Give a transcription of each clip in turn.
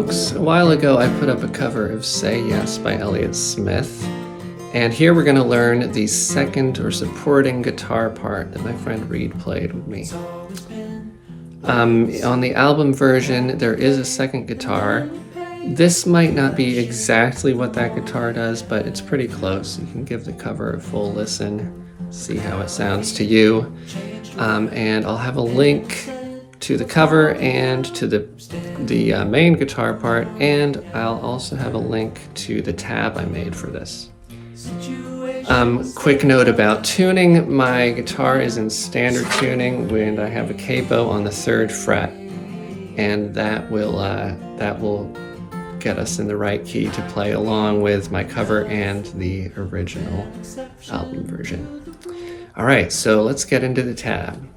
folks, a while ago I put up a cover of Say Yes by Elliott Smith, and here we're going to learn the second or supporting guitar part that my friend Reed played with me. On the album version there is a second guitar. This might not be exactly what that guitar does, but it's pretty close. You can give the cover a full listen, see how it sounds to you, and I'll have a link to the cover and to the main guitar part, and I'll also have a link to the tab I made for this. Quick note about tuning. My guitar is in standard tuning when I have a capo on the 3rd fret, and that will get us in the right key to play along with my cover and the original album version. All right, so let's get into the tab.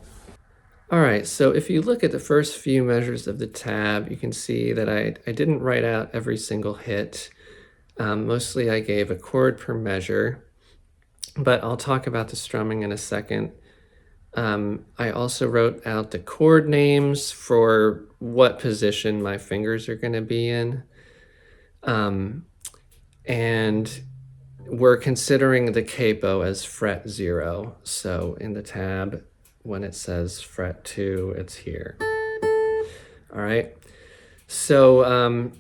All right, so if you look at the first few measures of the tab, you can see that I didn't write out every single hit. Mostly I gave a chord per measure, but I'll talk about the strumming in a second. I also wrote out the chord names for what position my fingers are going to be in. And we're considering the capo as fret 0. So in the tab, when it says fret 2, it's here. All right. So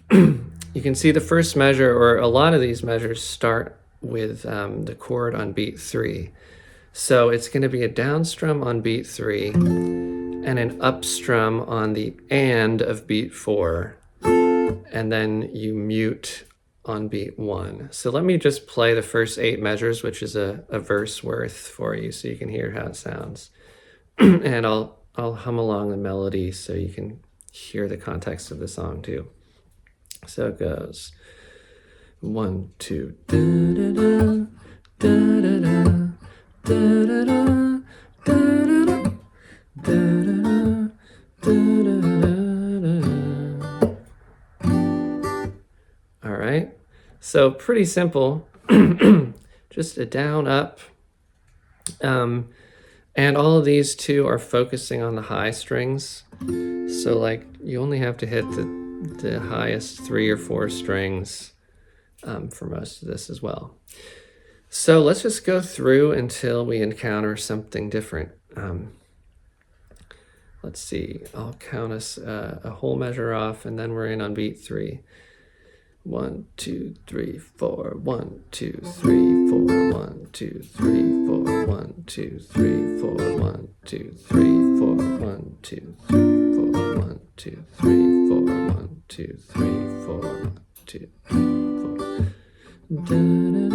you can see the first measure, or a lot of these measures start with the chord on beat 3. So it's going to be a down strum on beat 3 and an up strum on the and of beat 4. And then you mute on beat 1. So let me just play the first 8 measures, which is a verse worth for you so you can hear how it sounds. And I'll hum along the melody so you can hear the context of the song too. So it goes 1, 2, da da da da da da da da da da. All right, so pretty simple. Just a down up. And all of these two are focusing on the high strings. So like you only have to hit the highest 3 or 4 strings for most of this as well. So let's just go through until we encounter something different. Let's see, I'll count us a whole measure off, and then we're in on beat 3. 1, 2, 3, 4. 1, 2, 3, 4. 1, 2, 3, 4. 1, 2, 3, 4. 1, 2, 3, 4. 1, 2, 3, 4. 1, 2, 3, 4. 1, 2, 3, 4. 1, 2, 3, 4. Da da da da da da da da da.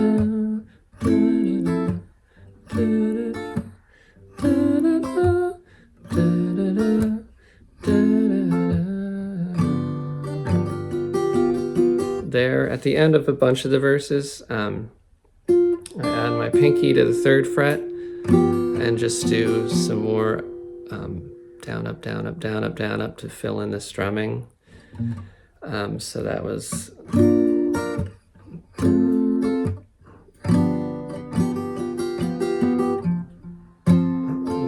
There at the end of a bunch of the verses, I add my pinky to the 3rd fret and just do some more down, up, down, up, down, up, down, up to fill in the strumming. So that was... And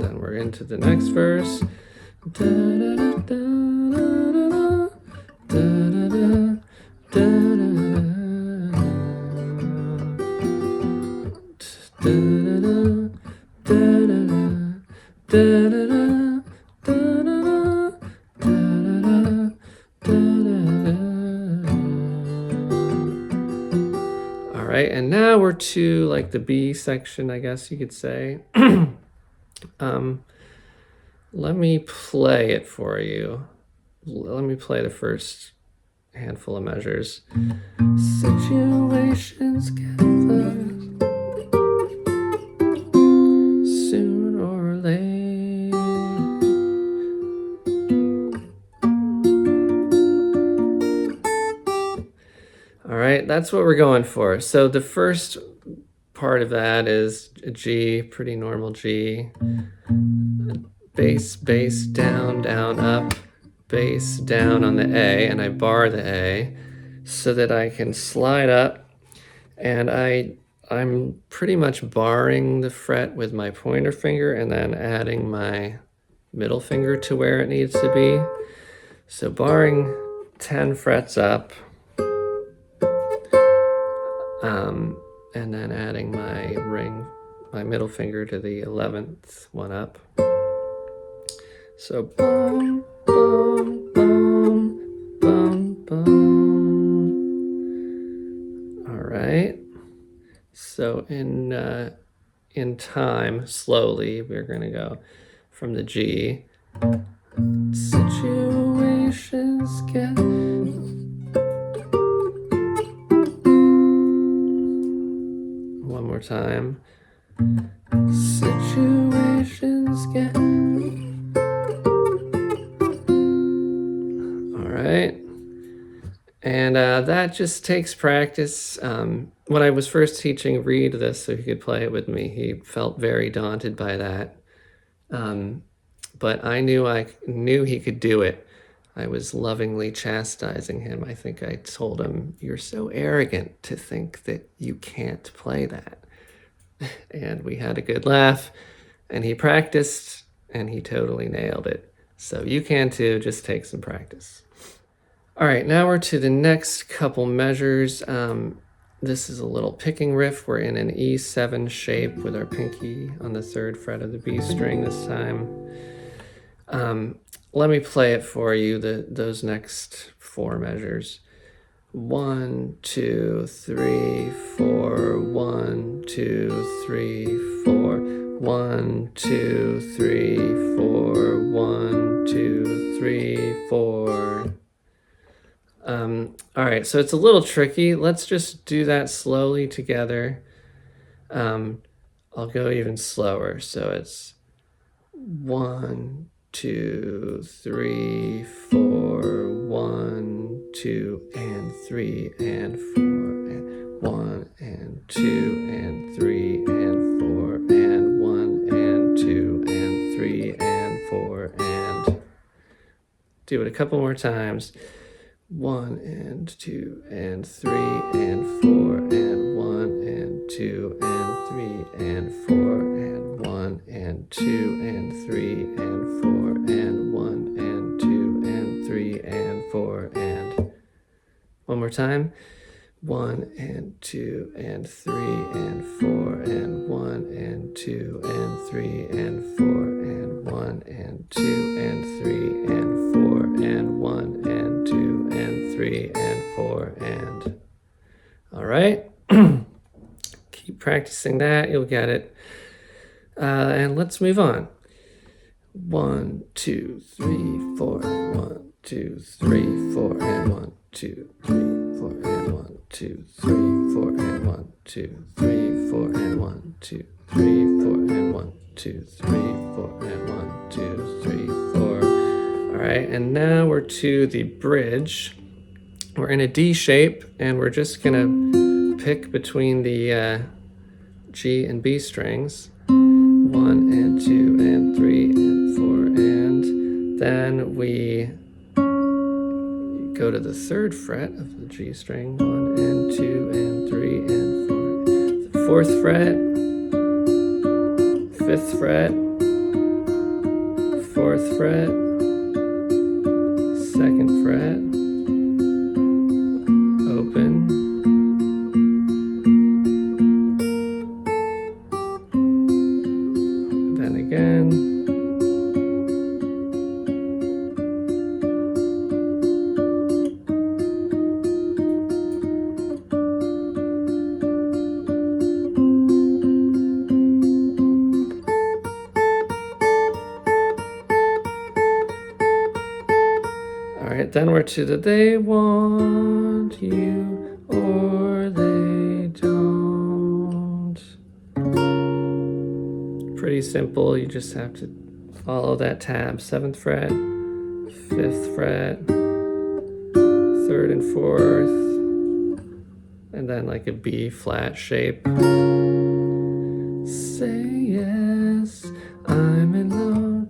then we're into the next verse. Da, da, da, da, da, da, da, da, all right, and now we're to like the B section, I guess you could say. Let me play it for you. Let me play the first handful of measures. Situations get worse sooner or later. All right, that's what we're going for. So the first part of that is a G, pretty normal G. Bass, bass, down, down, up. Bass down on the A, and I bar the A so that I can slide up, and I'm pretty much barring the fret with my pointer finger and then adding my middle finger to where it needs to be. So barring 10 frets up, and then adding my my middle finger to the 11th one up. So bum, bum, bum, bum, bum. All right. So in time, slowly, we're going to go from the G. Situations get... One more time. Situations get... All right. And that just takes practice. When I was first teaching Reed this so he could play it with me, he felt very daunted by that. But I knew he could do it. I was lovingly chastising him. I think I told him, "You're so arrogant to think that you can't play that." And we had a good laugh, and he practiced, and he totally nailed it. So you can too, just take some practice. All right, now we're to the next couple measures. This is a little picking riff. We're in an E7 shape with our pinky on the 3rd fret of the B string this time. Let me play it for you, those next 4 measures. 1, 2, 3, 4, 1, 2, 3, 4, 1, 2, 3, 4, 1, 2, 3, 4. All right, so it's a little tricky. Let's just do that slowly together. I'll go even slower. So it's 1, 2, 3, 4, 1, 2, and 3, and 4, and 1, and 2, and 3, and 4, and 1, and 2, and 3, and 4, and... Do it a couple more times. 1, and 2, and 3, and 4, and 1, and 2, and 3, and 4, and 1, and 2, and 3, and 4, and 1, and 2, and 3, and 4, and... One more time. 1, and 2, and 3, and 4, and 1, and 2, and 3, and 4, and 1, and 2, and 3, and 4, and 1, and 2, and 3, and 4, and... All right. Keep practicing that. You'll get it. And let's move on. 1, 2, 3, 4, 1, 2, 3, 4, and 1, 2, 3, 4, and 1, 2, 3, 4, and 1, 2, 3, 4, and 1, 2, 3, 4, and 1, 2, 3, 4, and 1, 2, 3, 4. All right, and now we're to the bridge. We're in a D shape, and we're just gonna pick between the G and B strings. 1, and 2, and 3, and 4, and then we go to the 3rd fret of the G string. 1, and 2, and 3, and 4. The 4th fret, 5th fret, 4th fret, 2nd fret, open, then again, then we're to the they want you or they don't. Pretty simple. You just have to follow that tab. 7th fret, 5th fret, 3rd and 4th, and then like a B flat shape. Say yes, I'm in love.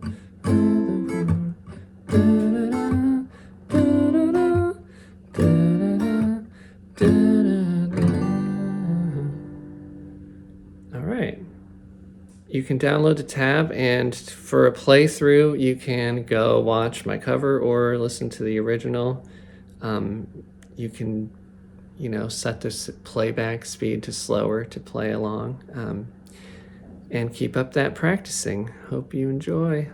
You can download the tab, and for a playthrough, you can go watch my cover or listen to the original. You can, set the playback speed to slower to play along. And keep up that practicing. Hope you enjoy.